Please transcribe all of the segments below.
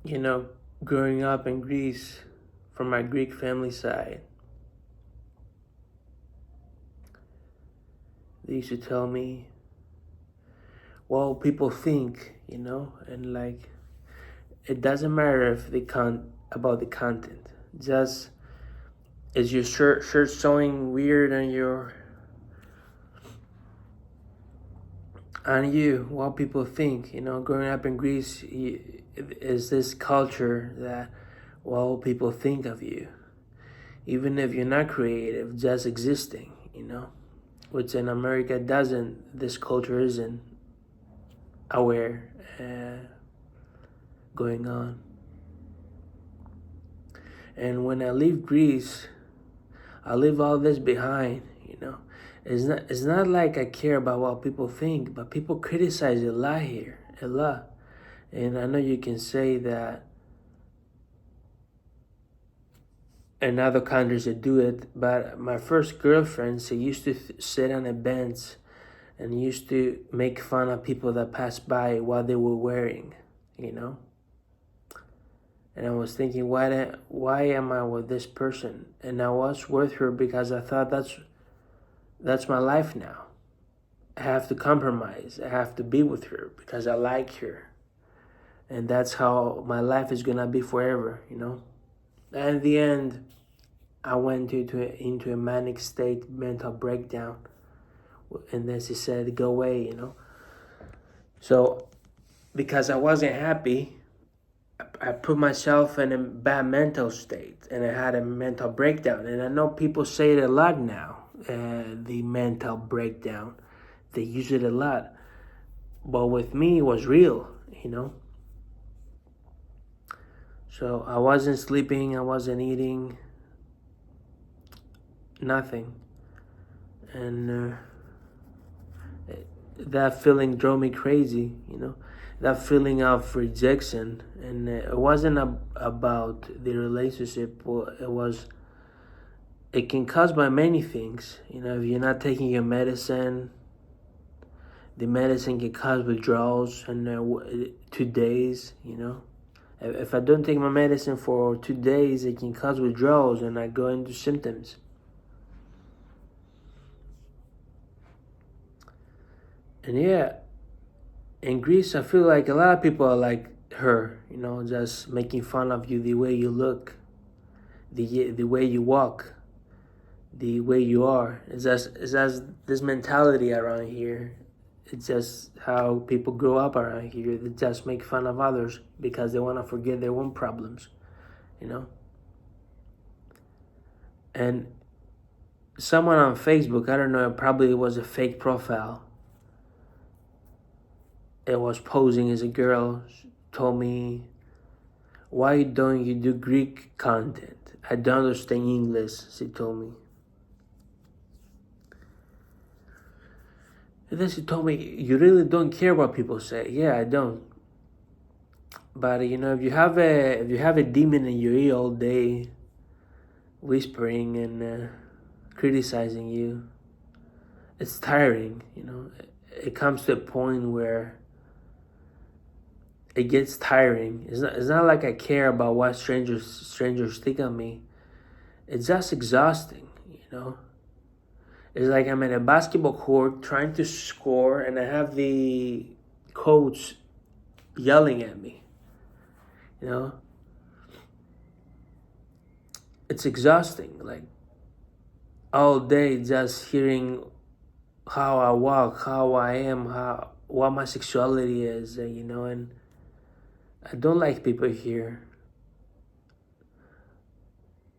You know, growing up in Greece from my Greek family side, they used to tell me, well, people think, and like, it doesn't matter if they about the content. Just is your shirt showing weird on you, what people think. Growing up in Greece is this culture that what people think of you, even if you're not creative, just existing. Which in America doesn't. This culture isn't aware going on. And when I leave Greece, I leave all this behind. It's not like I care about what people think, but people criticize a lot here, a lot. And I know you can say that in other countries that do it, but my first girlfriend, she used to sit on a bench and used to make fun of people that passed by what they were wearing. And I was thinking, why am I with this person? And I was with her because I thought that's my life now. I have to compromise. I have to be with her because I like her. And that's how my life is gonna be forever. And in the end, I went into a manic state, mental breakdown. And then she said, go away. So, because I wasn't happy, I put myself in a bad mental state and I had a mental breakdown. And I know people say it a lot now, the mental breakdown. They use it a lot. But with me, it was real. So I wasn't sleeping, I wasn't eating, nothing. And that feeling drove me crazy. That feeling of rejection. And it wasn't about the relationship. It can cause by many things. If you're not taking your medicine, the medicine can cause withdrawals in 2 days. If I don't take my medicine for 2 days, it can cause withdrawals and I go into symptoms. And yeah, in Greece, I feel like a lot of people are like her, just making fun of you, the way you look, the way you walk, the way you are. It's just this mentality around here. It's just how people grow up around here. They just make fun of others because they want to forget their own problems. And someone on Facebook, I don't know, probably it was a fake profile. It was posing as a girl. She told me, why don't you do Greek content? I don't understand English, she told me. And then she told me, you really don't care what people say. Yeah, I don't. But if you have a demon in your ear all day, whispering and criticizing you, it's tiring. It comes to a point where it gets tiring. It's not like I care about what strangers think of me. It's just exhausting. It's like I'm in a basketball court trying to score and I have the coach yelling at me. It's exhausting. Like all day just hearing how I walk, how I am, what my sexuality is, and I don't like people here.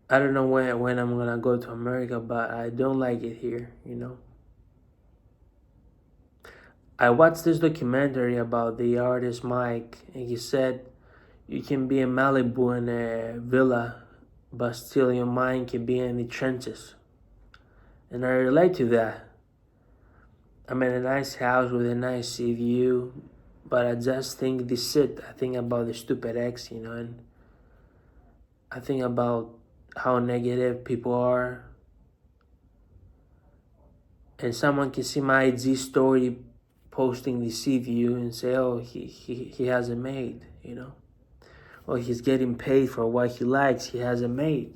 I don't know when I'm gonna go to America, but I don't like it here. I watched this documentary about the artist Mike, and he said you can be in Malibu in a villa, but still your mind can be in the trenches. And I relate to that. I'm in a nice house with a nice sea view, but I just think I think about the stupid ex, and I think about how negative people are. And someone can see my IG story posting the sea view and say, oh, he has it made. or he's getting paid for what he likes, he hasn't made.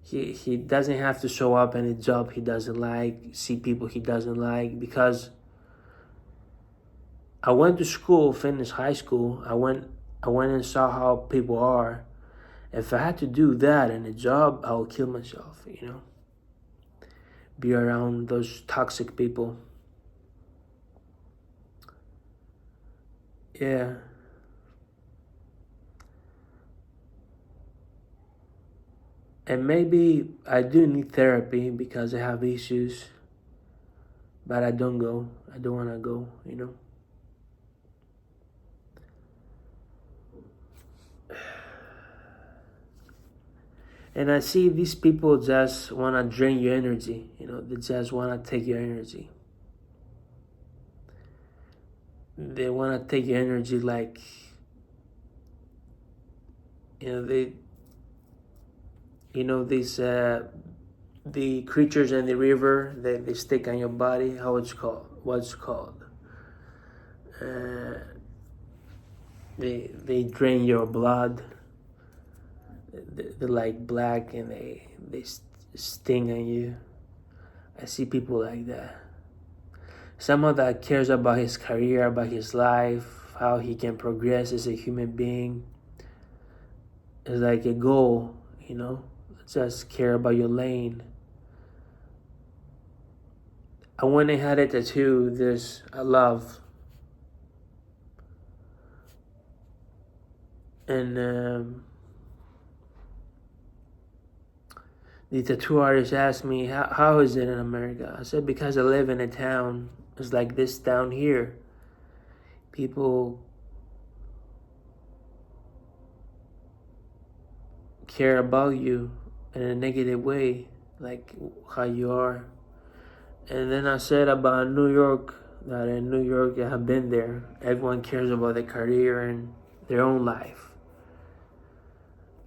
He doesn't have to show up in a job he doesn't like, see people he doesn't like, because I went to school, finished high school. I went and saw how people are. If I had to do that in a job, I would kill myself, Be around those toxic people. Yeah. And maybe I do need therapy because I have issues, but I don't go. I don't want to go, And I see these people just want to drain your energy, they just want to take your energy. They want to take your energy like, these, the creatures in the river, they stick on your body, what's it called? They drain your blood. They're like black and they sting on you. I see people like that. Someone that cares about his career, about his life, how he can progress as a human being. It's like a goal, just care about your lane. I went and had a tattoo, this I love. And the tattoo artist asked me, how is it in America? I said, because I live in a town, it's like this down here. People care about you in a negative way, like how you are. And then I said about New York, that in New York, I have been there. Everyone cares about their career and their own life.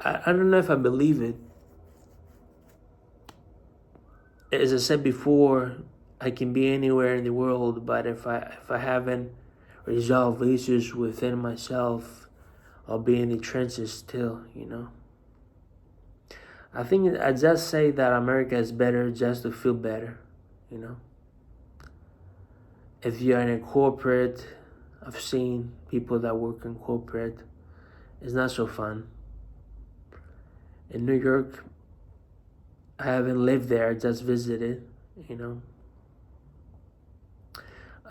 I don't know if I believe it. As I said before, I can be anywhere in the world, but if I haven't resolved issues within myself, I'll be in the trenches still, I think I just say that America is better just to feel better, If you're in a corporate, I've seen people that work in corporate, it's not so fun. In New York, I haven't lived there, I just visited,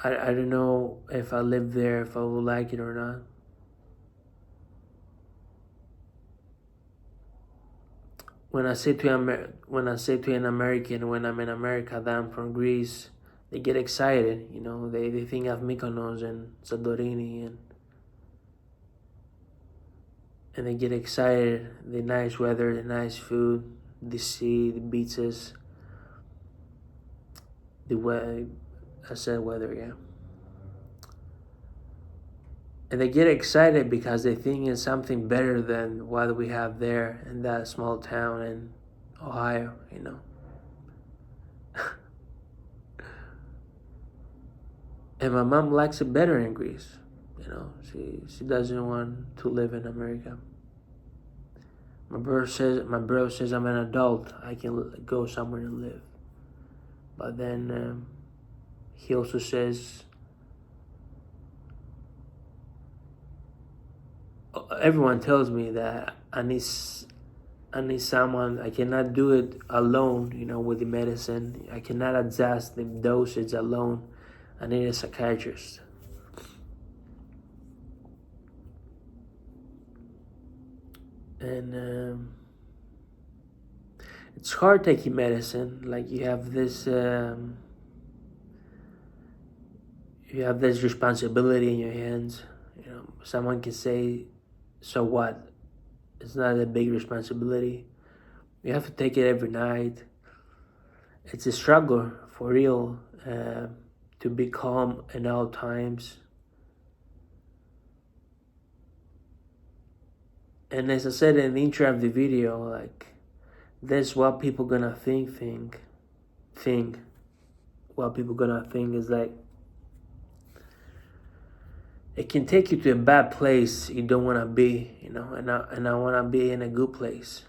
I don't know if I live there, if I would like it or not. When I say to an American when I'm in America that I'm from Greece, they get excited, they think of Mykonos and Santorini and they get excited, the nice weather, the nice food, the sea, the beaches, the weather, I said weather, yeah. And they get excited because they think it's something better than what we have there in that small town in Ohio, And my mom likes it better in Greece, She doesn't want to live in America. My brother says I'm an adult. I can go somewhere to live. But then he also says everyone tells me that I need someone. I cannot do it alone, with the medicine. I cannot adjust the dosage alone. I need a psychiatrist. And it's hard taking medicine. Like you have this responsibility in your hands. Someone can say, so what? It's not a big responsibility. You have to take it every night. It's a struggle for real, to be calm in all times. And as I said in the intro of the video, like, that's what people gonna think. What people gonna think is like, it can take you to a bad place you don't want to be, and I want to be in a good place.